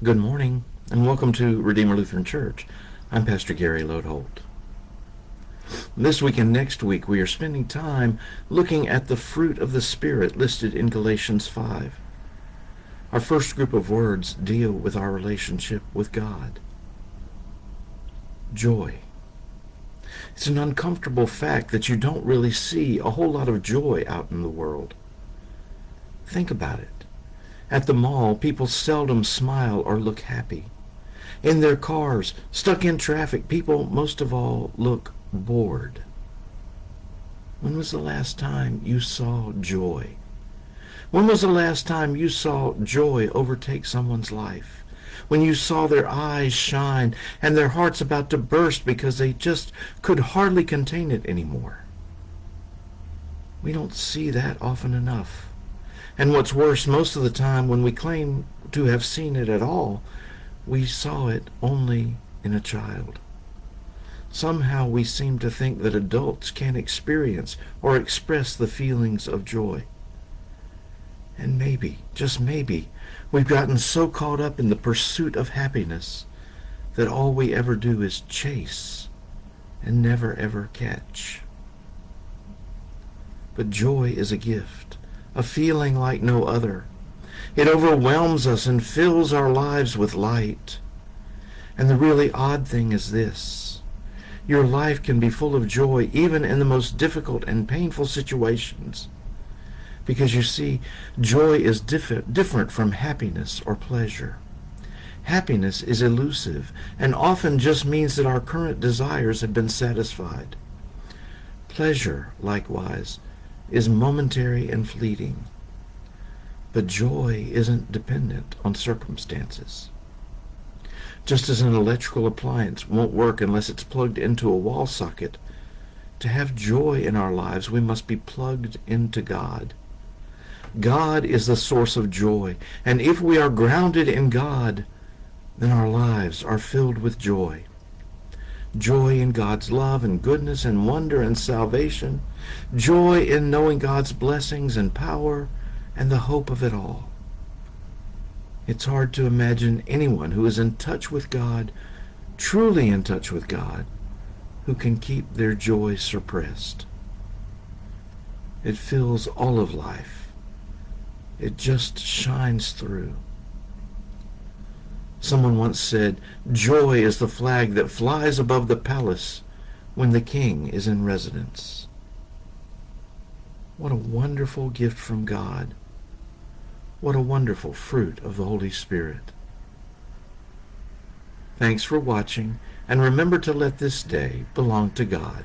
Good morning, and welcome to Redeemer Lutheran Church. I'm Pastor Gary Lodeholt. This week and next week, we are spending time looking at the fruit of the Spirit listed in Galatians 5. Our first group of words deal with our relationship with God. Joy. It's an uncomfortable fact that you don't really see a whole lot of joy out in the world. Think about it. At the mall, people seldom smile or look happy. In their cars, stuck in traffic, people most of all look bored. When was the last time you saw joy? When was the last time you saw joy overtake someone's life? When you saw their eyes shine and their hearts about to burst because they just could hardly contain it anymore? We don't see that often enough. And what's worse, most of the time when we claim to have seen it at all, we saw it only in a child. Somehow we seem to think that adults can't experience or express the feelings of joy. And maybe, just maybe, we've gotten so caught up in the pursuit of happiness that all we ever do is chase and never ever catch. But joy is a gift, a feeling like no other. It overwhelms us and fills our lives with light. And the really odd thing is this: your life can be full of joy even in the most difficult and painful situations. Because you see, joy is different from happiness or pleasure. Happiness is elusive and often just means that our current desires have been satisfied. Pleasure, likewise, is momentary and fleeting. But joy isn't dependent on circumstances. Just as an electrical appliance won't work unless it's plugged into a wall socket, to have joy in our lives, we must be plugged into God. God is the source of joy, and if we are grounded in God, then our lives are filled with joy. Joy in God's love and goodness and wonder and salvation. Joy in knowing God's blessings and power and the hope of it all. It's hard to imagine anyone who is in touch with God, truly in touch with God, who can keep their joy suppressed. It fills all of life. It just shines through. Someone once said, "Joy is the flag that flies above the palace when the king is in residence." What a wonderful gift from God. What a wonderful fruit of the Holy Spirit. Thanks for watching, and remember to let this day belong to God.